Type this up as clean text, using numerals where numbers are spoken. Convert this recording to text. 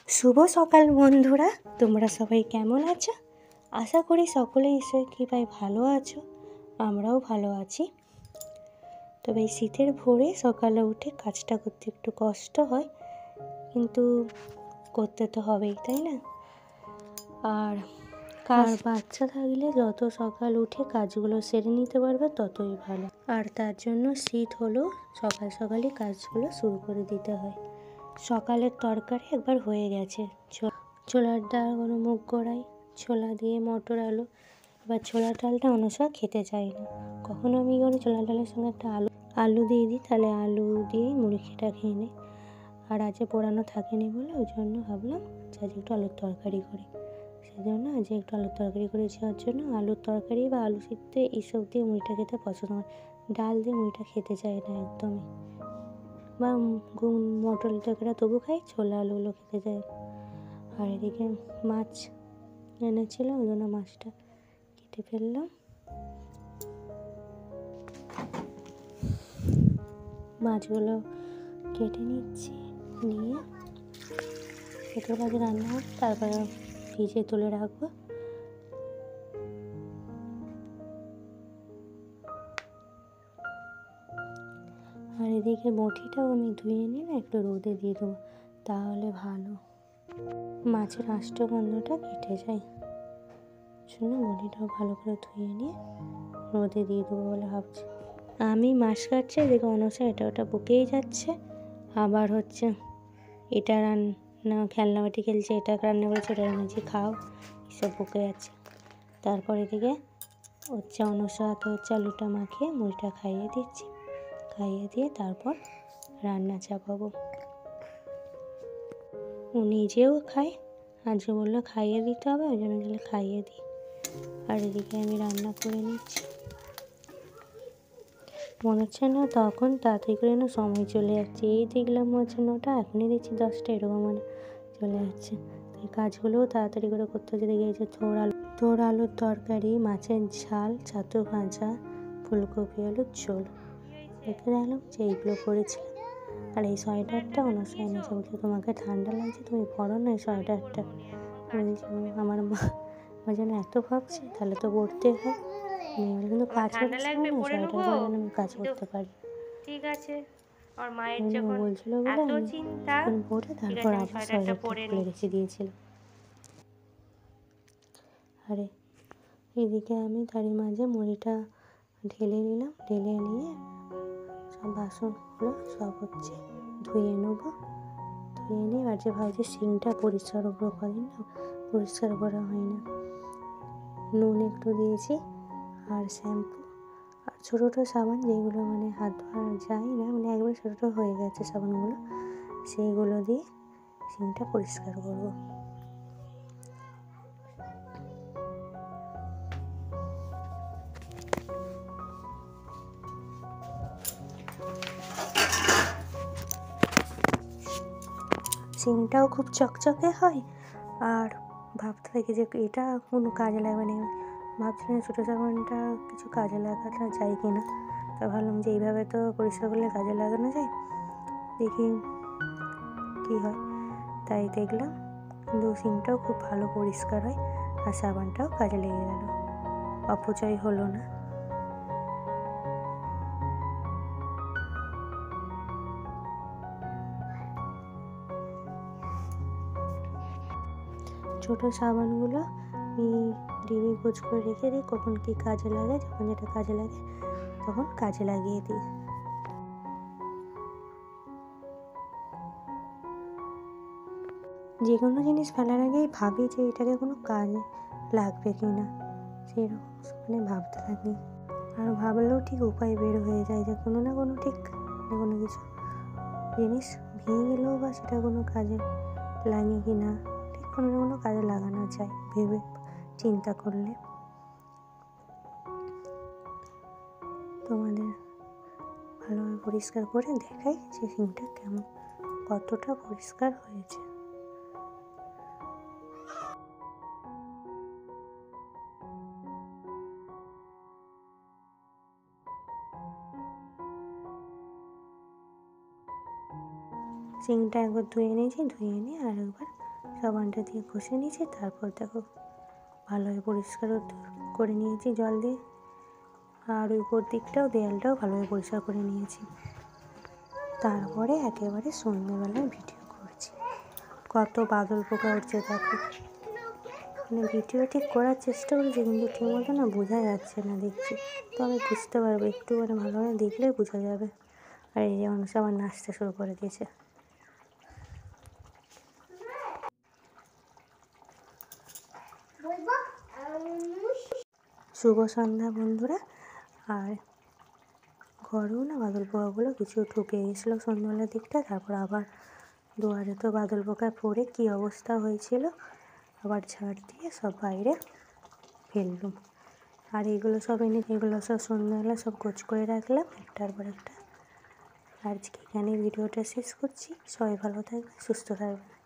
শুভ সকাল বন্ধুরা, তোমরা সবাই কেমন আছো? আশা করি সকলেই ঈশ্বরের কৃপায় ভালো আছো। আমরাও ভালো আছি। তবে এই শীতের ভোরে সকালে উঠে কাজটা করতে একটু কষ্ট হয়, কিন্তু করতে তো হবেই, তাই না? আর বাচ্চা থাকলে যত সকাল উঠে কাজগুলো সেরে নিতে পারবে ততই ভালো। আর তার জন্য শীত হলেও সকাল সকালই কাজগুলো শুরু করে দিতে হয়। সকালের তরকারি একবার হয়ে গেছে, ছোলার ডাল, কোনো মুগ কড়াই, ছোলা দিয়ে মটর আলু। এবার ছোলার ডালটা অন্য সময় খেতে চাই না, কখনো আমি করি ছোলার ডালের সঙ্গে একটা আলু দিয়ে দিই, তাহলে আলু দিয়ে মুড়িটা খেয়ে নিই। আর আজকে পোড়ানো থাকেনি বলে ওই জন্য ভাবলাম যে আজ একটু আলুর তরকারি করি। সেই জন্য আজ একটু আলুর তরকারি করেছি। ওর জন্য আলুর তরকারি বা আলু সিদ্ধ এইসব দিয়ে মুড়িটা খেতে পছন্দ হয়। ডাল দিয়ে মুড়িটা খেতে চাই না একদমই। বা মটর তরকারিটা তবু খাই, ছোলা আলুগুলো খেতে চাই। আর এদিকে মাছ এনেছিল, ওই জন্য মাছটা কেটে ফেললাম। মাছগুলো কেটে নিচ্ছি, নিয়ে সেটার মাঝে রান্না হবে, তারপরে ভিজে তুলে রাখবো। আর এদিকে বটিটাও আমি ধুয়ে নিয়ে না একটু রোদে দিয়ে দেবো, তাহলে ভালো, মাছের আষ্ট গন্ধটা কেটে যায়। জন্য বটিটাও ভালো করে ধুয়ে নিয়ে রোদে দিয়ে দেবো বলে ভাবছি। আমি মাছ কাটছি, এদিকে অনসা এটা ওটা বকেই যাচ্ছে। আবার হচ্ছে এটা রান্না, খেলনা বাটি খেলছে, এটা রান্না করেছে, ওটা রান্নাছি, খাও, এসব বকে যাচ্ছে। তারপর এদিকে হচ্ছে অনসাকে হচ্ছে আলুটা মাখিয়ে মুড়িটা খাইয়ে দিচ্ছি, খাইয়ে দিয়ে তারপর রান্না চাপাবো। ও নিজেও খায়, আজকে বললো খাইয়ে দিতে হবে, ওই জন্য গেলে খাইয়ে দিই। আর এদিকে আমি রান্না করে নিচ্ছি। মনে হচ্ছে না তখন তাড়াতাড়ি করে না সময় চলে যাচ্ছে, এই দেখলাম হচ্ছে 9টা, এখনই দেখছি 10টা, এরকম মানে চলে যাচ্ছে। তো এই কাজগুলোও তাড়াতাড়ি করে করতে হচ্ছে। দেখে এই যে থোড় আলুর তরকারি, মাছের ঝাল, ছাতু ভাজা, ফুলকপি আলুর ঝোল, দেখে দেখলাম যে এইগুলো করেছিলাম। আর এই সোয়েটারটা অনসা এনেছে, বলছে তোমাকে ঠান্ডা লাগছে, তুমি পরো না এই সোয়েটারটা। বলছি আমার মা যেন এত ভাবছে, তাহলে তো পড়তে হয়। কিন্তু কাজ করতে সময় না সোয়েটার পরে যেন আমি কাজ করতে পারি। ঠিক আছে, আর মায়ের যখন বলছিল বলে এত আমি চিন্তা, পরে তারপর আবার সোয়েটারটা খুলে রেখে দিয়েছিল। আরে এদিকে আমি তারই মাঝে মুড়িটা ঢেলে নিলাম, ঢেলে নিয়ে সব বাসনগুলো সব হচ্ছে ধুয়ে নেবো। ধুয়ে নিয়ে আর যে ভাবছি সিঙ্কটা পরিষ্কার করবো, কদিন না পরিষ্কার করা হয় না। নুন একটু দিয়েছি, আর শ্যাম্পু, আর ছোটো ছোটো সাবান, যেগুলো মানে হাত ধোয়া যায় না, মানে একবার ছোটো ছোটো হয়ে গেছে সাবানগুলো, সেইগুলো দিয়ে সিঙ্কটা পরিষ্কার করবো। সিঙ্কটাও খুব চকচকে হয়। আর ভাবতে থাকি যে এটা কোনো কাজে লাগবে না, ভাবছিলাম ছোটো সাবানটা কিছু কাজে লাগানো যায় কি না। তা ভাবলাম যে এইভাবে তো পরিষ্কার করলে কাজে লাগানো যায়, দেখি কী হয়। তাই দেখলাম, কিন্তু সিঙ্কটাও খুব ভালো পরিষ্কার হয়, আর সাবানটাও কাজে লেগে গেল, অপচয় হলো না। ছোটো সাবানগুলো আমি ডিবি গোছ করে রেখে দিই, কখন কী কাজে লাগে, যখন যেটা কাজে লাগে তখন কাজে লাগিয়ে দিই। যে কোনো জিনিস ফেলার আগেই ভাবি যে এটাকে কোনো কাজে লাগবে কি না, সেরকম মানে ভাবতে থাকি। আর ভাবলেও ঠিক উপায় বের হয়ে যায় যে কোনো না কোনো ঠিক কোনো কিছু জিনিস ভেঙে গেলেও বা সেটা কোনো কাজে লাগে কি না, ঠিক কোনো না কোনো কাজে লাগানো যায় ভেবে চিন্তা করলে। তোমাদের ভালোভাবে পরিষ্কার করে দেখাই যে সিঙ্কটা কেমন, কতটা পরিষ্কার হয়েছে। সিঙ্কটা একবার ধুয়ে নিয়েছি, ধুয়ে নিয়ে আর একবার সাবানটা দিয়ে ঘষে নিয়েছি। তারপর দেখো ভালোভাবে পরিষ্কার করে নিয়েছি জল দিয়ে। আর ওই উপর দিকটাও দেয়ালটাও ভালোভাবে পরিষ্কার করে নিয়েছি। তারপরে একেবারে সন্ধ্যেবেলায় ভিডিও করছি। কত বাদল পোকা উঠছে দেখো। মানে ভিডিও ঠিক করার চেষ্টা করেছি, কিন্তু ঠিক মতো না বোঝা যাচ্ছে না। দেখছি তো আমি বুঝতে পারবো, একটু মানে ভালোভাবে দেখলে বোঝা যাবে। আর এই যে মানুষ আবার নাচতে শুরু করে দিয়েছে। শুভ সন্ধ্যা বন্ধুরা। আর ঘরেও না বাদল পোকাগুলো কিছু ঢুকে গেছিলো সন্ধ্যাবেলার দিকটা। তারপর আবার দুয়ারে তো বাদল পোকা পড়ে কী অবস্থা হয়েছিল, আবার ঝাড় দিয়ে সব বাইরে ফেললুম। আর এগুলো সব সন্ধ্যাবেলা সব গোছ করে রাখলাম একটার পর একটা। আজকে এখানে ভিডিওটা শেষ করছি। সবাই ভালো থাকবে, সুস্থ থাকবে।